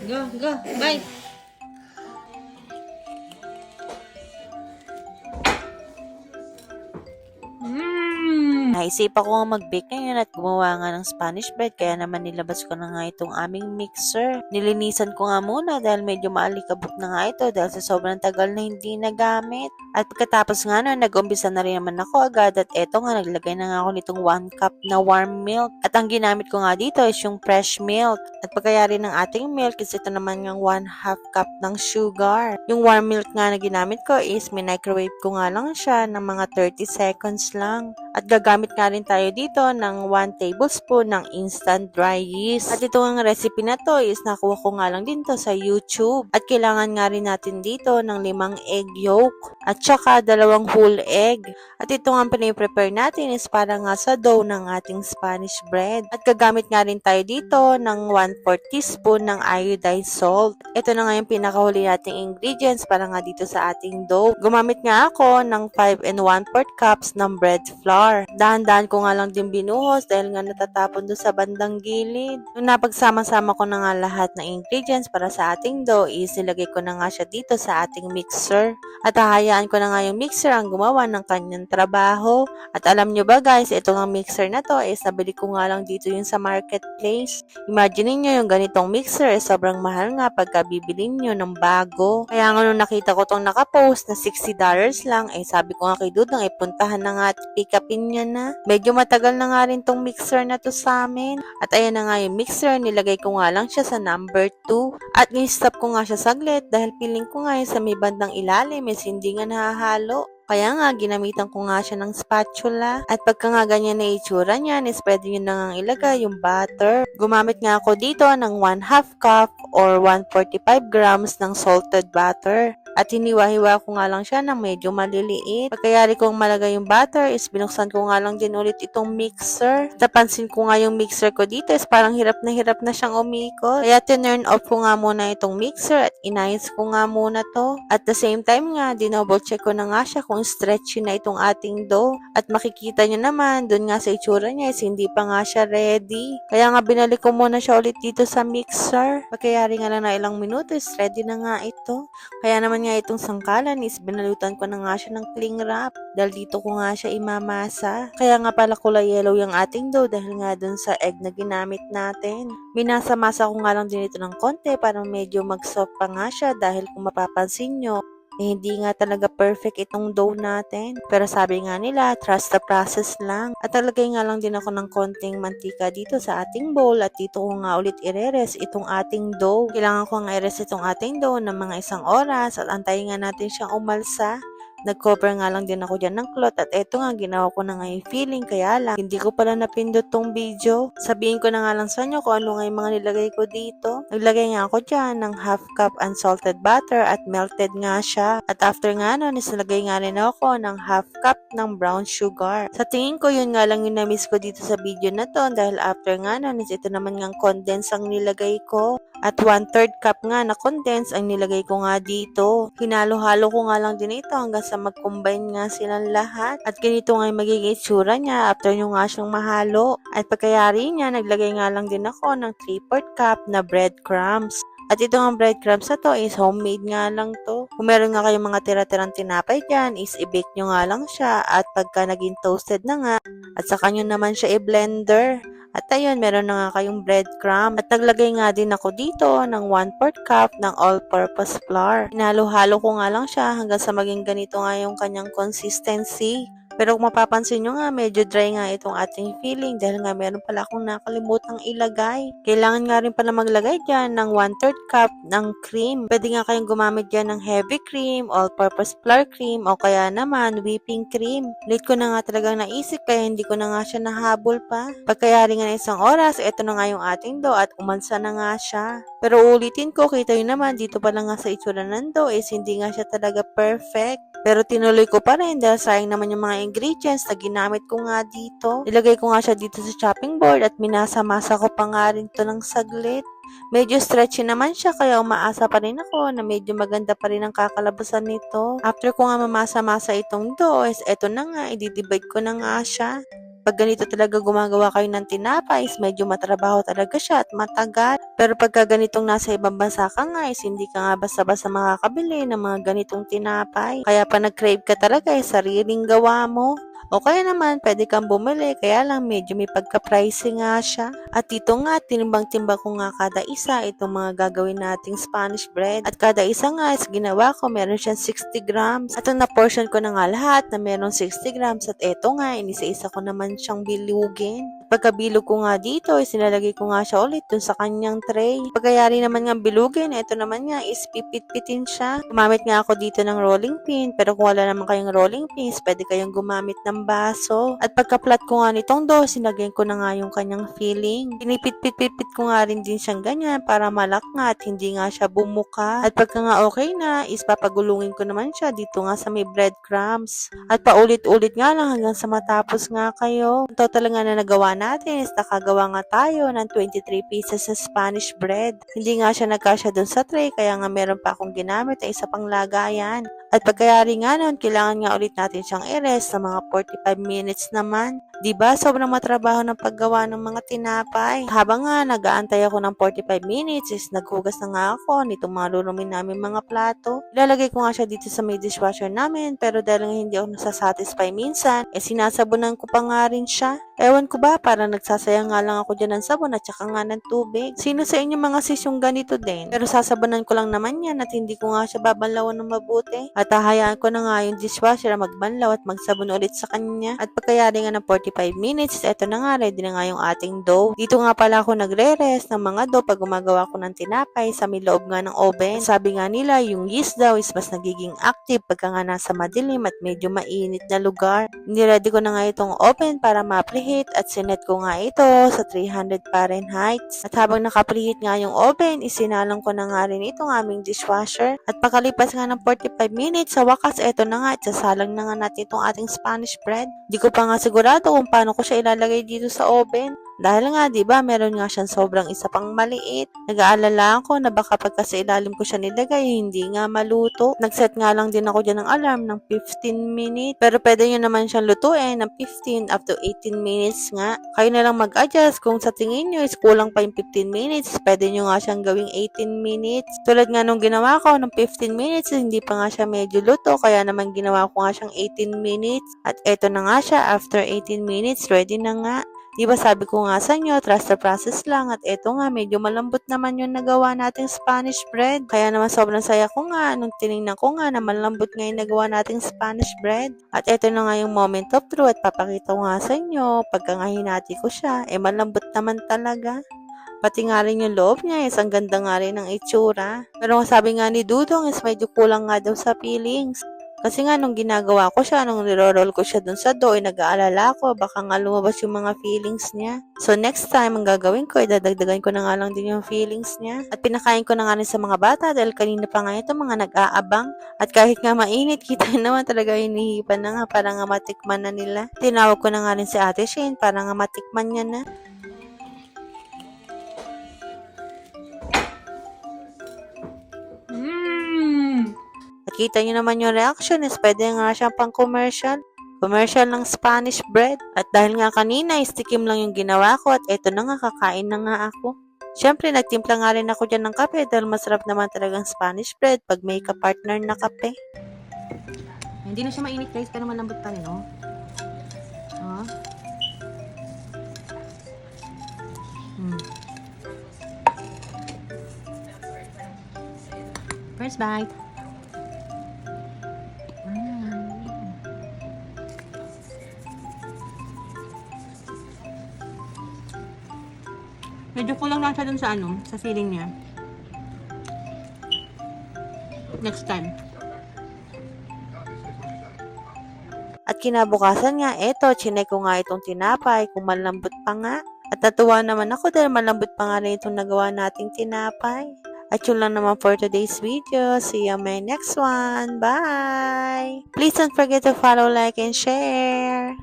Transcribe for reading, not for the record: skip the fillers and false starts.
Go, go, bye. Naisipan ko nga mag-bake ngayon at gumawa nga ng Spanish bread kaya naman nilabas ko na nga itong aming mixer. Nilinisan ko nga muna dahil medyo maalikabok na nga ito dahil sa sobrang tagal na hindi nagamit. At pagkatapos nga nun, nag-umpisa na rin naman ako agad at eto nga naglagay na nga ako nitong 1 cup na warm milk. At ang ginamit ko nga dito is yung fresh milk. At pagkayari ng ating milk is ito naman yung 1/2 cup ng sugar. Yung warm milk nga na ginamit ko is minicrowave ko nga lang siya ng mga 30 seconds lang. At gagamit nga rin tayo dito ng 1 tablespoon ng instant dry yeast. At ito ang recipe na to is nakuha ko nga lang din to sa YouTube. At kailangan nga rin natin dito ng 5 egg yolk at saka 2 whole egg. At ito nga piniprepare natin is para nga sa dough ng ating Spanish bread. At gagamit nga rin tayo dito ng 1/4 teaspoon ng iodized salt. Ito na nga yung pinakahuli nating ingredients para nga dito sa ating dough. Gumamit nga ako ng 5 and 1/4 cups ng bread flour. Dahan-dahan ko nga lang din binuhos dahil nga natatapon doon sa bandang gilid. Nung napagsama-sama ko na nga lahat ng ingredients para sa ating dough is nilagay ko na nga siya dito sa ating mixer. At hahayaan ko na nga yung mixer ang gumawa ng kanyang trabaho. At alam nyo ba guys, itong ang mixer na to is nabili ko nga lang dito yung sa marketplace. Imagine niyo yung ganitong mixer is sobrang mahal nga pagka bibilin nyo ng bago. Kaya nga nung nakita ko tong nakapost na $60 lang, ay sabi ko nga kay Dudong, puntahan na nga at pick upin niya na. Medyo matagal na nga rin tong mixer na to sa amin. At ayan na nga yung mixer, nilagay ko nga lang siya sa number 2. At ni-stop ko nga siya saglit dahil piling ko nga yung sa may bandang ilalim is hindi nga nahahalo. Kaya nga, ginamitan ko nga siya ng spatula. At pagka nga ganyan na itsura niyan, is pwede nyo na nga ilagay yung butter. Gumamit nga ako dito ng 1/2 cup or 145 grams ng salted butter. At hiniwa-hiwa ko nga lang siya ng medyo maliliit. Pagkayari kong malagay yung butter, is binuksan ko nga lang din ulit itong mixer. Napansin ko nga yung mixer ko dito is parang hirap na siyang umikot. Kaya tinurn off ko nga muna itong mixer at inayos ko nga muna to. At the same time nga, dinoble check ko na nga siya kung stretchy na itong ating dough. At makikita nyo naman, dun nga sa itsura niya is hindi pa nga siya ready. Kaya nga binalik ko muna siya ulit dito sa mixer. Pagkayari nga lang na ilang minuto is ready na nga ito. Kaya naman nga itong sangkalan is binalutan ko na nga siya ng cling wrap dahil dito ko nga siya imamasa. Kaya nga pala kulay yellow yung ating dough dahil nga dun sa egg na ginamit natin. Minasa-masa ko nga lang din ito ng konti para medyo mag-soft pa nga siya dahil kung mapapansin nyo, hindi nga talaga perfect itong dough natin. Pero sabi nga nila, trust the process lang. At talagay nga lang din ako ng konting mantika dito sa ating bowl at dito ko nga ulit i-rest itong ating dough. Kailangan ko nga i-rest itong ating dough ng mga 1 oras at antayin nga natin siyang umalsa. Nag-cover nga lang din ako dyan ng cloth at eto nga ginawa ko na nga yung feeling kaya lang hindi ko pala napindot tong video. Sabihin ko na nga lang sa inyo kung ano nga yung mga nilagay ko dito. Naglagay nga ako dyan ng 1/2 cup unsalted butter at melted nga siya. At after nga nun, nisalagay nga rin ako ng 1/2 cup ng brown sugar. Sa tingin ko yun nga lang yung na-miss ko dito sa video na to dahil after nga nun is ito naman ng condense ang nilagay ko. At 1/3 cup nga na condense ang nilagay ko nga dito. Hinalo-halo ko nga lang din ito hanggang sa mag-combine nga silang lahat. At ganito nga yung magiging itsura niya after nyo nga siyang mahalo. At pagkayari niya, naglagay nga lang din ako ng 3/4 cup na breadcrumbs. At ito nga breadcrumbs na to is homemade nga lang to. Kung meron nga kayong mga tira-tirang tinapay dyan, is i-bake nyo nga lang siya. At pagka naging toasted na nga, at saka nyo naman siya i-blender. At ayun, meron na nga kayong breadcrumb. At naglagay nga din ako dito ng 1/4 cup ng all-purpose flour. Hinalo-halo ko nga lang siya hanggang sa maging ganito nga yung kanyang consistency. Pero kung mapapansin nyo nga, medyo dry nga itong ating filling dahil nga meron pala akong nakalimutang ilagay. Kailangan nga rin pala maglagay dyan ng 1/3 cup ng cream. Pwede nga kayong gumamit dyan ng heavy cream, all-purpose flour cream, o kaya naman whipping cream. Late ko na nga talagang naisip kaya hindi ko na nga siya nahabol pa. Pagkayari nga ng 1 oras, ito na nga yung ating dough at umansa na nga siya. Pero ulitin ko, kita nyo naman, dito pala nga sa itsura ng dough is hindi nga siya talaga perfect. Pero tinuloy ko pa rin dahil sayang naman yung mga ingredients na ginamit ko nga dito. Nilagay ko nga siya dito sa chopping board at minasa-masa ko pa nga rin to ng saglit. Medyo stretchy naman siya kaya umaasa pa rin ako na medyo maganda pa rin ang kakalabasan nito. After ko nga mamasa-masa itong dough, is eto na nga, i-divide ko na nga siya. Pag ganito talaga gumagawa kayo ng tinapay is medyo matrabaho talaga siya at matagal. Pero pagka ganitong nasa ibang bansa ka nga is hindi ka nga basta-basta makakabili ng mga ganitong tinapay. Kaya pa nag-crave ka talaga sariling gawa mo. O kaya naman, pwede kang bumili, kaya lang medyo may pagka-pricey nga siya. At dito nga, tinimbang-timbang ko nga kada isa itong mga gagawin nating Spanish bread. At kada isa nga is ginawa ko, meron siyang 60 grams. At ang na-portion ko na nga lahat na meron 60 grams. At eto nga, inisa-isa ko naman siyang bilugin. Pagkabilog ko nga dito, sinalagay ko nga siya ulit dun sa kanyang tray. Pagkayari naman nga bilugin, ito naman nga is pipit-pitin siya. Gumamit nga ako dito ng rolling pin, pero kung wala naman kayong rolling pins, pwede kayong gumamit ng baso. At pagka-flat ko nga nitong dough, sinagyan ko na nga yung kanyang filling. Pinipit-pit-pit ko nga rin din siyang ganyan para malakngat, hindi nga siya bumuka. At pagka nga okay na, is papagulungin ko naman siya dito nga sa may breadcrumbs. At paulit-ulit nga lang hanggang sa matapos nga kayo. Ang total nga na nagawa natin is nakagawa nga tayo ng 23 pieces sa Spanish bread. Hindi nga siya nagkasya dun sa tray, kaya nga meron pa akong ginamit na isa pang lagayan. At pagkayari nga nun, kailangan nga ulit natin siyang i-rest sa mga 45 minutes naman. Diba? Sobrang matrabaho ng paggawa ng mga tinapay. Habang nga nag-aantay ako ng 45 minutes is naghugas na nga ako nitong mga lulumin namin mga plato. Ilalagay ko nga siya dito sa may dishwasher namin, pero dahil nga hindi ako nasasatisfy minsan, sinasabunan ko pa nga rin siya. Ewan ko ba, parang nagsasayang nga lang ako dyan ng sabon at saka nga ng tubig. Sino sa inyo mga sis yung ganito din? Pero sasabunan ko lang naman yan at hindi ko nga siya babanlawan ng mabuti. At hahayaan ko na nga yung dishwasher magbanlaw at magsabon ulit sa kanya. At pagkayari nga ng 45 minutes, eto na nga, ready na nga yung ating dough. Dito nga pala ako nagre-rest ng mga dough pag gumagawa ko ng tinapay sa may loob nga ng oven. Sabi nga nila, yung yeast daw is mas nagiging active pagka nga nasa madilim at medyo mainit na lugar. Niready ko na nga itong oven para ma-preheat at sinet ko nga ito sa 300 Fahrenheit. At habang naka-preheat nga yung oven, isinalang ko na nga rin itong aming dishwasher. At pagkalipas nga ng 45 minutes, sa wakas, eto na nga, isasalang na nga natin itong ating Spanish bread. Di ko pa nga sigurado kung paano ko siya ilalagay dito sa oven. Dahil nga, di ba, meron nga siyang sobrang isa pang maliit. Nag-aalala ako na baka pagka sa ilalim ko siya nilagay, hindi nga maluto. Nag-set nga lang din ako dyan ng alarm ng 15 minutes. Pero pwede nyo naman siyang lutuin ng 15 up to 18 minutes nga. Kayo na lang mag-adjust kung sa tingin nyo is kulang pa yung 15 minutes. Pwede nyo nga siyang gawing 18 minutes. Tulad nga nung ginawa ko ng 15 minutes, hindi pa nga siya medyo luto. Kaya naman ginawa ko nga siyang 18 minutes. At eto na nga siya, after 18 minutes, ready na nga. Diba sabi ko nga sa inyo, trust the process lang at eto nga, medyo malambot naman yung nagawa nating Spanish bread. Kaya naman sobrang saya ko nga nung tinignan ko nga na malambot nga yung nagawa nating Spanish bread. At eto na nga yung moment of truth at papakita ko nga sa inyo, pagka nga hinati ko siya, malambot naman talaga. Pati nga rin yung loob niya is ang ganda nga rin ng itsura. Pero sabi nga ni Dudong is medyo kulang nga daw sa feelings. Kasi nga nung ginagawa ko siya, nung niro-roll ko siya dun sa dough, nag-aalala ko, baka nga lumabas yung mga feelings niya. So next time, ang gagawin ko, dadagdagan ko na nga lang din yung feelings niya. At pinakain ko na nga rin sa mga bata dahil kanina pa nga ito mga nag-aabang. At kahit nga mainit, kita naman talaga hinihipan na nga para nga matikman na nila. Tinawag ko na nga rin si Ate Shane para nga matikman niya na. Kita nyo naman yung reaction is pwede nga siyang pang commercial. Commercial ng Spanish bread. At dahil nga kanina, istikim lang yung ginawa ko at eto na nga, kakain na nga ako. Siyempre, nagtimpla nga rin ako dyan ng kape dahil masarap naman talagang Spanish bread pag may ka-partner na kape. Hindi na siya mainit guys, pero malambot pa rin, oh. Oh. First bite. Medyo kulang lang siya dun sa sa feeling niya. Next time. At kinabukasan nga, eto, chinek ko nga itong tinapay kung malambot pa nga. At natuwa naman ako dahil malambot pa nga rin itong nagawa nating tinapay. At yun lang naman for today's video. See you on my next one. Bye! Please don't forget to follow, like, and share.